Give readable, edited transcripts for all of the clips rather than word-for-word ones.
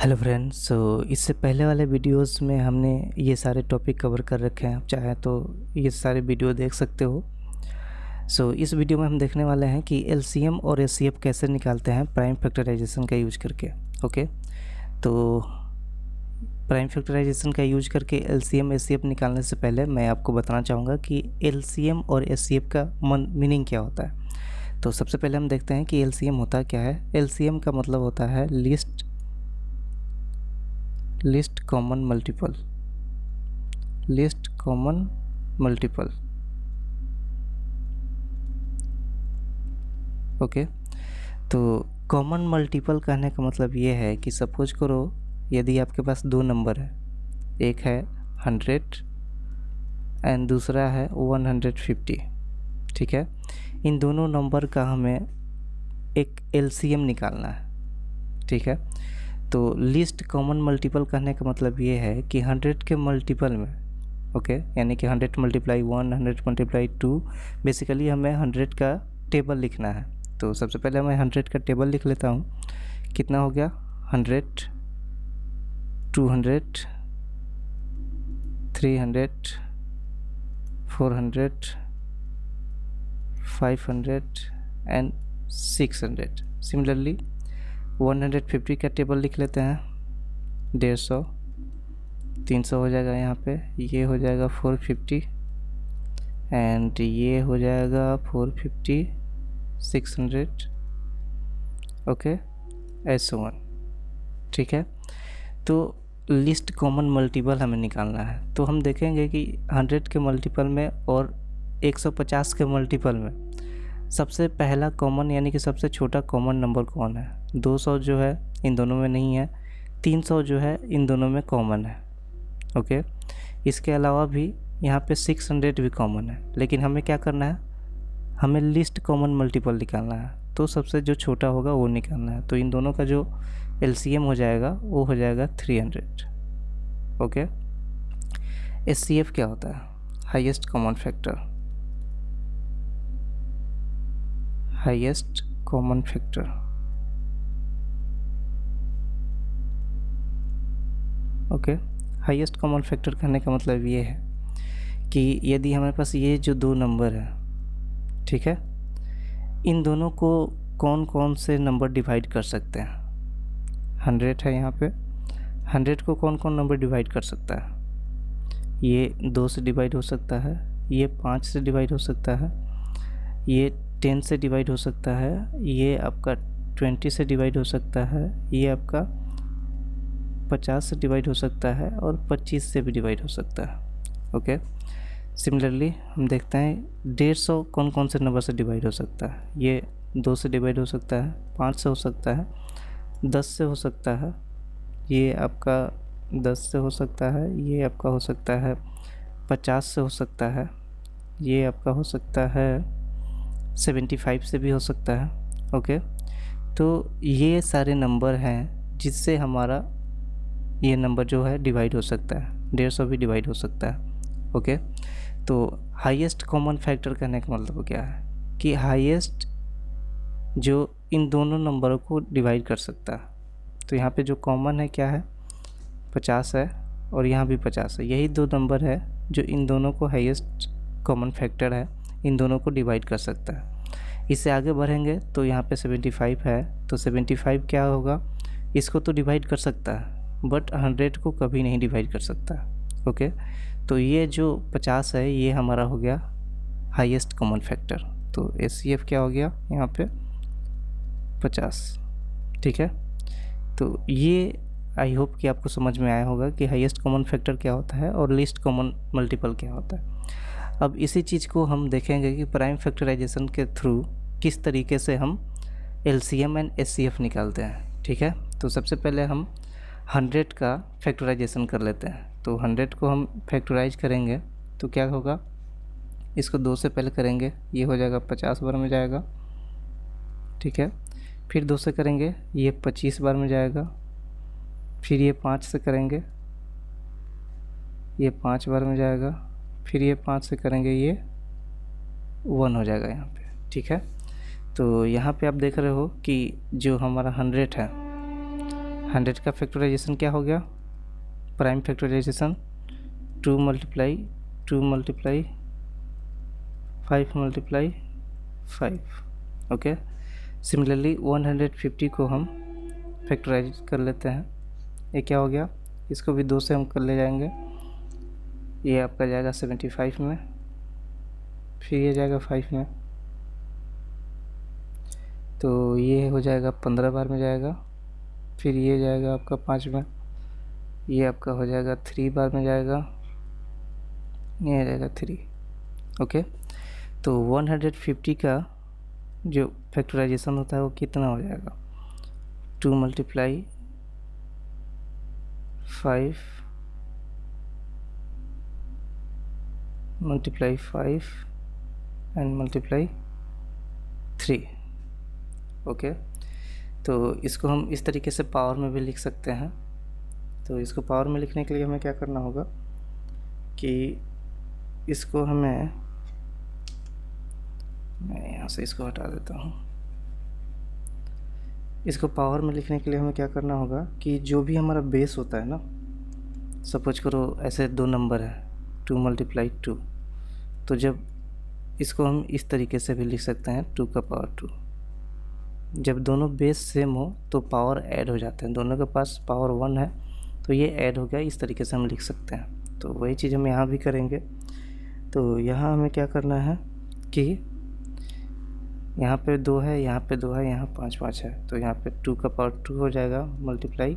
Hello friends. इससे पहले वाले वीडियोस में हमने ये सारे टॉपिक कवर कर रखे हैं। आप चाहें तो ये सारे वीडियो देख सकते हो। इस वीडियो में हम देखने वाले हैं कि एलसीएम और एचसीएफ कैसे निकालते हैं प्राइम फैक्टराइजेशन का यूज करके। ओके, तो प्राइम फैक्टराइजेशन का यूज करके एलसीएम एचसीएफ निकालने से पहले मैं आपको बताना चाहूँगा कि एलसीएम और एचसीएफ का मीनिंग क्या होता है। तो सबसे पहले हम देखते हैं कि एलसीएम होता क्या है। एलसीएम का मतलब होता है लिस्ट कॉमन मल्टीपल। ओके, तो कॉमन मल्टीपल कहने का मतलब ये है कि सपोज करो यदि आपके पास दो नंबर है, एक है 100 एंड दूसरा है 150, ठीक है। इन दोनों नंबर का हमें एक एलसीएम निकालना है, ठीक है। तो लिस्ट कॉमन मल्टीपल कहने का मतलब ये है कि 100 के मल्टीपल में, ओके, यानी कि 100 मल्टीप्लाई 1, 100 मल्टीप्लाई 2, बेसिकली हमें 100 का टेबल लिखना है। तो सबसे पहले मैं 100 का टेबल लिख लेता हूँ। कितना हो गया? 100, 200, 300, 400, 500 एंड 600। सिमिलरली 150 का टेबल लिख लेते हैं। 150, 300 हो जाएगा यहाँ पे, ये हो जाएगा 450 एंड ये हो जाएगा 450, 600, ओके, ऐसे वन, ठीक है। तो लिस्ट कॉमन मल्टीपल हमें निकालना है। तो हम देखेंगे कि 100 के मल्टीपल में और 150 के मल्टीपल में सबसे पहला कॉमन यानी कि सबसे छोटा कॉमन नंबर कौन है? 200 जो है इन दोनों में नहीं है, 300 जो है इन दोनों में कॉमन है, ओके। इसके अलावा भी यहाँ पे 600 भी कॉमन है, लेकिन हमें क्या करना है? हमें लिस्ट कॉमन मल्टीपल निकालना है। तो सबसे जो छोटा होगा वो निकालना है। तो इन दोनों का जो एलसीएम हो जाएगा वो हो जाएगा 300, ओके। एचसीएफ क्या होता है? Highest common factor. Okay, highest common factor कहने का मतलब ये है कि यदि हमारे पास ये जो दो नंबर है, ठीक है, इन दोनों को कौन कौन से नंबर डिवाइड कर सकते हैं? 100 है यहाँ पे, 100 को कौन कौन नंबर डिवाइड कर सकता है? ये 2 से डिवाइड हो सकता है, ये 5 से डिवाइड हो सकता है, ये 10 से डिवाइड हो सकता है, ये आपका 20 से डिवाइड हो सकता है, ये आपका 50 से डिवाइड हो सकता है और 25 से भी डिवाइड हो सकता है, ओके। सिमिलरली हम देखते हैं 150 कौन कौन से नंबर से डिवाइड हो सकता है? ये 2 से डिवाइड हो सकता है, 5 से हो सकता है, 10 से हो सकता है, ये आपका 10 से हो सकता है, ये आपका हो सकता है 50 से हो सकता है, ये आपका हो सकता है 75 से भी हो सकता है, ओके। तो ये सारे नंबर हैं जिससे हमारा ये नंबर जो है डिवाइड हो सकता है। 150 भी डिवाइड हो सकता है, ओके। तो हाईएस्ट कॉमन फैक्टर कहने का मतलब क्या है कि हाईएस्ट जो इन दोनों नंबरों को डिवाइड कर सकता है। तो यहाँ पे जो कॉमन है क्या है? 50 है और यहाँ भी 50 है। यही दो नंबर है जो इन दोनों को हाईएस्ट कॉमन फैक्टर है, इन दोनों को डिवाइड कर सकता है। इससे आगे बढ़ेंगे तो यहाँ पे 75 है, तो 75 क्या होगा? इसको तो डिवाइड कर सकता है बट 100 को कभी नहीं डिवाइड कर सकता, ओके। तो ये जो 50 है ये हमारा हो गया हाईएस्ट कॉमन फैक्टर। तो एचसीएफ क्या हो गया यहाँ पे? 50, ठीक है। तो ये आई होप कि आपको समझ में आया होगा कि हाईएस्ट कॉमन फैक्टर क्या होता है और लिस्ट कॉमन मल्टीपल क्या होता है। अब इसी चीज़ को हम देखेंगे कि प्राइम फैक्टराइजेशन के थ्रू किस तरीके से हम एलसीएम एंड एचसीएफ निकालते हैं, ठीक है। तो सबसे पहले हम 100 का फैक्टराइजेशन कर लेते हैं। तो 100 को हम फैक्टराइज करेंगे तो क्या होगा? इसको 2 से पहले करेंगे, ये हो जाएगा 50 बार में जाएगा, ठीक है। फिर 2 से करेंगे, ये 25 बार में जाएगा। फिर ये 5 से करेंगे, ये 5 बार में जाएगा। फिर ये 5 से करेंगे, ये 1 हो जाएगा यहाँ पे, ठीक है। तो यहाँ पे आप देख रहे हो कि जो हमारा 100 है, 100 का फैक्टराइजेशन क्या हो गया, prime factorization 2 multiply 5 multiply 5। Okay, similarly 150 को हम फैक्टराइज कर लेते हैं। ये क्या हो गया, इसको भी 2 से हम कर ले जाएंगे। ये आपका जाएगा 75 में, फिर ये जाएगा 5 में, तो ये हो जाएगा 15 बार में जाएगा। फिर ये जाएगा आपका 5 में, ये आपका हो जाएगा 3 बार में जाएगा, ये जाएगा 3। ओके, तो 150 का जो फैक्टराइजेशन होता है वो कितना हो जाएगा, 2 मल्टीप्लाई 5 एंड मल्टीप्लाई 3। ओके, तो इसको हम इस तरीके से पावर में भी लिख सकते हैं। तो इसको पावर में लिखने के लिए हमें क्या करना होगा कि इसको मैं यहाँ से इसको हटा देता हूँ। इसको पावर में लिखने के लिए हमें क्या करना होगा कि जो भी हमारा बेस होता है ना, सपोज करो ऐसे 2 नंबर है 2 मल्टीप्लाई 2, तो जब इसको हम इस तरीके से भी लिख सकते हैं 2 का पावर 2। जब दोनों बेस सेम हो तो पावर ऐड हो जाते हैं, दोनों के पास पावर 1 है तो ये ऐड हो गया, इस तरीके से हम लिख सकते हैं। तो वही चीज़ हम यहाँ भी करेंगे। तो यहाँ हमें क्या करना है कि यहाँ पे 2 है, यहाँ पे 2 है, यहाँ 5 है, तो यहाँ पे 2 का पावर 2 हो जाएगा मल्टीप्लाई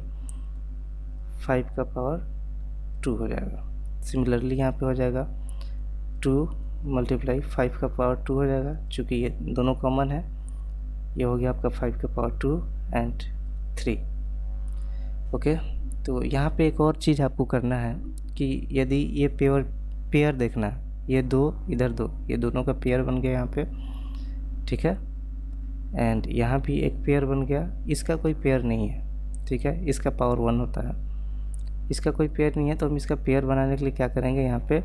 5 का पावर 2 हो जाएगा। सिमिलरली यहाँ पे हो जाएगा 2 मल्टीप्लाई 5 का पावर 2 हो जाएगा, चूँकि ये दोनों कॉमन है। ये हो गया आपका 5 का पावर 2 एंड 3। ओके, तो यहाँ पे एक और चीज़ आपको करना है कि यदि ये पेयर देखना है, ये 2 इधर 2, ये दोनों का पेयर बन गया यहाँ पे, ठीक है, एंड यहाँ भी एक पेयर बन गया, इसका कोई पेयर नहीं है, ठीक है, इसका पावर 1 होता है, इसका कोई पेयर नहीं है। तो हम इसका पेयर बनाने के लिए क्या करेंगे, यहाँ पे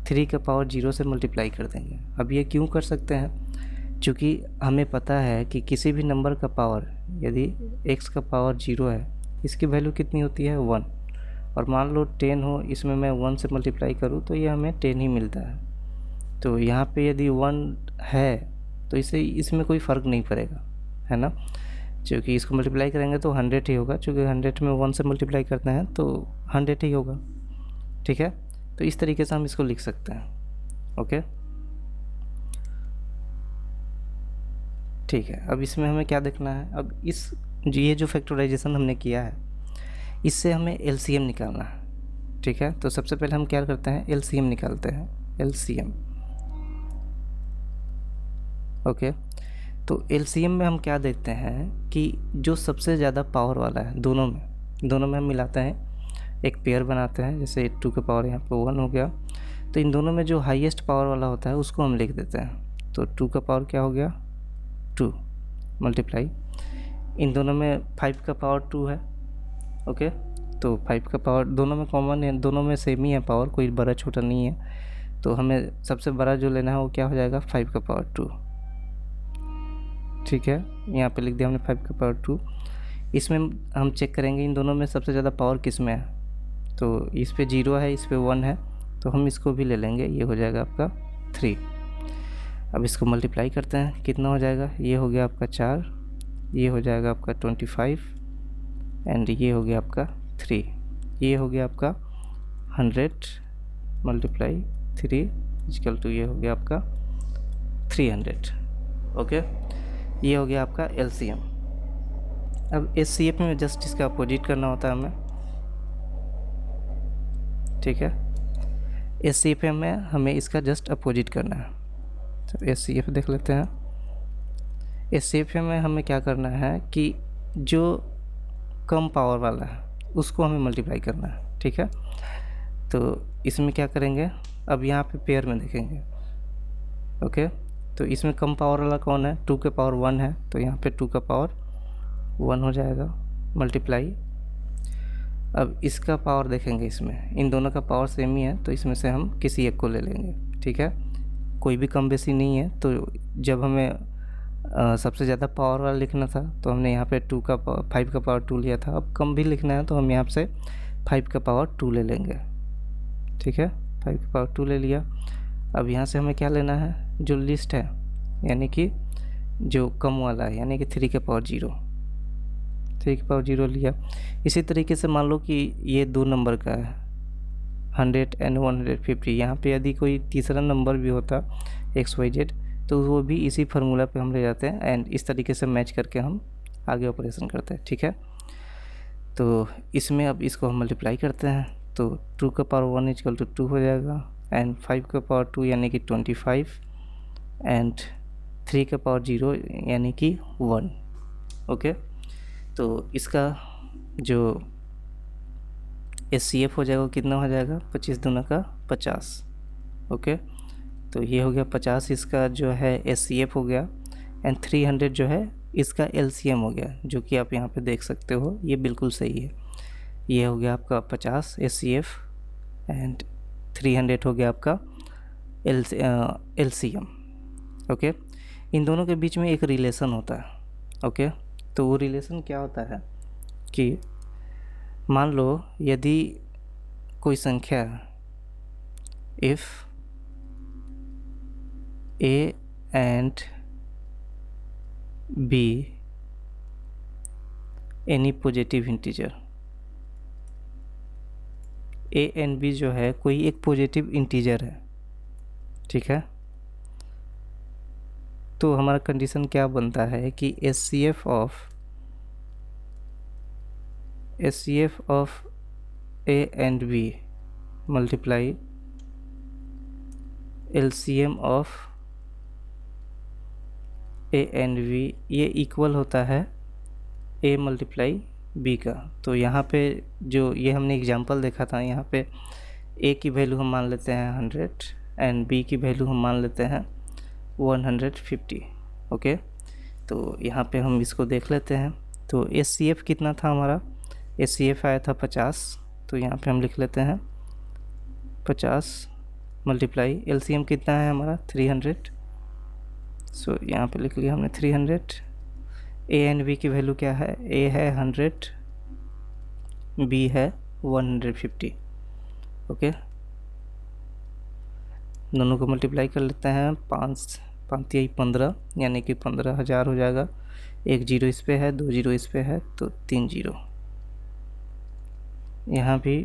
3 का पावर 0 से मल्टीप्लाई कर देंगे। अब ये क्यों कर सकते हैं, चूँकि हमें पता है कि किसी भी नंबर का पावर, यदि x का पावर 0 है, इसकी वैल्यू कितनी होती है 1, और मान लो 10 हो, इसमें मैं 1 से मल्टीप्लाई करूँ तो ये हमें 10 ही मिलता है। तो यहाँ पे यदि 1 है तो इसमें कोई फ़र्क नहीं पड़ेगा, है ना, क्योंकि इसको मल्टीप्लाई करेंगे तो 100 ही होगा, क्योंकि 100 में 1 से मल्टीप्लाई करते हैं तो 100 ही होगा, ठीक है। तो इस तरीके से हम इसको लिख सकते हैं। ओके, ठीक है। अब इसमें हमें क्या देखना है, अब ये जो फैक्टराइजेशन हमने किया है, इससे हमें एलसीएम निकालना है, ठीक है। तो सबसे पहले हम क्या करते हैं, एलसीएम निकालते हैं, एलसीएम। ओके, तो एलसीएम में हम क्या देखते हैं कि जो सबसे ज़्यादा पावर वाला है, दोनों में हम मिलाते हैं, एक पेयर बनाते हैं, जैसे 2 का पावर यहाँ पे 1 हो गया, तो इन दोनों में जो हाईएस्ट पावर वाला होता है उसको हम लिख देते हैं। तो 2 का पावर क्या हो गया 2 मल्टीप्लाई, इन दोनों में 5 का पावर 2 है। ओके, तो 5 का पावर दोनों में कॉमन है, दोनों में सेम ही है पावर, कोई बड़ा छोटा नहीं है। तो हमें सबसे बड़ा जो लेना है वो क्या हो जाएगा 5 का पावर 2, ठीक है। यहाँ पे लिख दिया हमने 5 का पावर 2। इसमें हम चेक करेंगे इन दोनों में सबसे ज़्यादा पावर किस में है, तो इस पे 0 है, इस पे 1 है, तो हम इसको भी ले लेंगे, ये हो जाएगा आपका 3। अब इसको मल्टीप्लाई करते हैं, कितना हो जाएगा, ये हो गया आपका 4, ये हो जाएगा आपका 25 एंड ये हो गया आपका 3, ये हो गया आपका 100 मल्टीप्लाई 3 इक्वल टू ये हो गया आपका 300। ओके, ये हो गया आपका एलसीएम। अब एचसीएफ में जस्ट इसका अपोजिट करना होता है हमें, ठीक है। एचसीएफ में हमें इसका जस्ट अपोजिट करना है। तो एचसीएफ देख लेते हैं। एचसीएफ में हमें क्या करना है कि जो कम पावर वाला है उसको हमें मल्टीप्लाई करना है, ठीक है। तो इसमें क्या करेंगे, अब यहाँ पे पेयर में देखेंगे। ओके, तो इसमें कम पावर वाला कौन है, 2 के पावर 1 है, तो यहाँ पे 2 का पावर 1 हो जाएगा मल्टीप्लाई। अब इसका पावर देखेंगे, इसमें इन दोनों का पावर सेम ही है, तो इसमें से हम किसी एक को ले लेंगे, ठीक है। कोई भी कम बेसी नहीं है, तो जब हमें सबसे ज़्यादा पावर वाला लिखना था तो हमने यहाँ पे 5 का पावर 2 लिया था। अब कम भी लिखना है तो हम यहाँ से 5 का पावर 2 ले लेंगे, ठीक है, 5 का पावर 2 ले लिया। अब यहाँ से हमें क्या लेना है, जो लिस्ट है यानी कि जो कम वाला है यानी कि 3 का पावर 0, 3 का पावर 0 लिया। इसी तरीके से मान लो कि ये 2 नंबर का है 100 एंड 150। यहाँ पे यदि कोई तीसरा नंबर भी होता XYZ तो वो भी इसी फार्मूला पे हम ले जाते हैं एंड इस तरीके से मैच करके हम आगे ऑपरेशन करते हैं, ठीक है। तो इसमें अब इसको हम मल्टीप्लाई करते हैं तो 2 का पावर 1 इक्वल टू 2 हो जाएगा एंड 5 का पावर 2 यानी कि 25 एंड 3 का पावर 0 यानी कि 1। ओके, तो इसका जो SCF हो जाएगा कितना हो जाएगा, 25 दूना का 50। ओके, तो ये हो गया 50 इसका जो है SCF हो गया एंड 300 जो है इसका LCM हो गया, जो कि आप यहाँ पे देख सकते हो ये बिल्कुल सही है। ये हो गया आपका 50 SCF एंड 300 हो गया आपका LCM। ओके, इन दोनों के बीच में एक रिलेशन होता है। ओके, तो वो रिलेशन क्या होता है कि मान लो यदि कोई संख्या if A and B any positive integer, A and B जो है कोई एक पॉजिटिव इंटीजर है, ठीक है। तो हमारा कंडीशन क्या बनता है कि SCF of A and B multiply LCM of A and B ये इक्वल होता है A मल्टीप्लाई B का। तो यहाँ पे जो ये हमने एग्जांपल देखा था, यहाँ पे A की वैल्यू हम मान लेते हैं 100 एंड B की वैल्यू हम मान लेते हैं 150। ओके, तो यहाँ पे हम इसको देख लेते हैं। तो SCF कितना था हमारा, SCF आया था 50, तो यहाँ पे हम लिख लेते हैं 50 मल्टीप्लाई LCM कितना है हमारा 300। सो यहाँ पे लिख लिया हमने 300। A एंड B की वैल्यू क्या है, A है 100, B है 150। ओके, दोनों को मल्टीप्लाई कर लेते हैं, 5 5 15 यानी कि 15,000 हो जाएगा। 1 जीरो इस पे है, 2 जीरो इस पे है तो 3 जीरो। यहाँ भी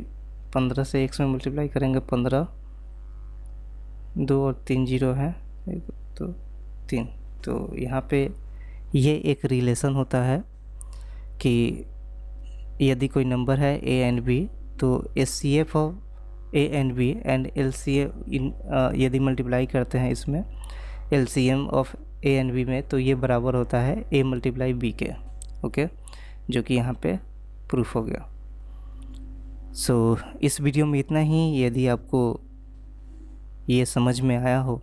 15 से 1 में मल्टीप्लाई करेंगे 15, 2 और 3 जीरो है, 1 2 3। तो यहाँ पे ये एक रिलेशन होता है कि यदि कोई नंबर है A एंड B तो SCF of A and B and LCM यदि मल्टीप्लाई करते हैं इसमें LCM of A and B में तो ये बराबर होता है A मल्टीप्लाई B के। ओके, जो कि यहाँ पे प्रूफ हो गया। सो इस वीडियो में इतना ही। यदि आपको ये समझ में आया हो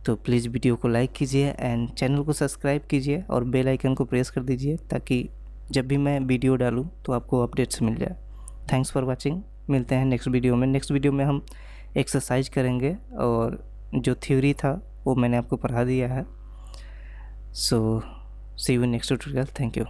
तो प्लीज़ वीडियो को लाइक कीजिए एंड चैनल को सब्सक्राइब कीजिए और बेल आइकन को प्रेस कर दीजिए ताकि जब भी मैं वीडियो डालूं तो आपको अपडेट्स मिल जाए। थैंक्स फॉर वाचिंग, मिलते हैं नेक्स्ट वीडियो में। नेक्स्ट वीडियो में हम एक्सरसाइज करेंगे और जो थ्योरी था वो मैंने आपको पढ़ा दिया है। So see you next tutorial. Thank you.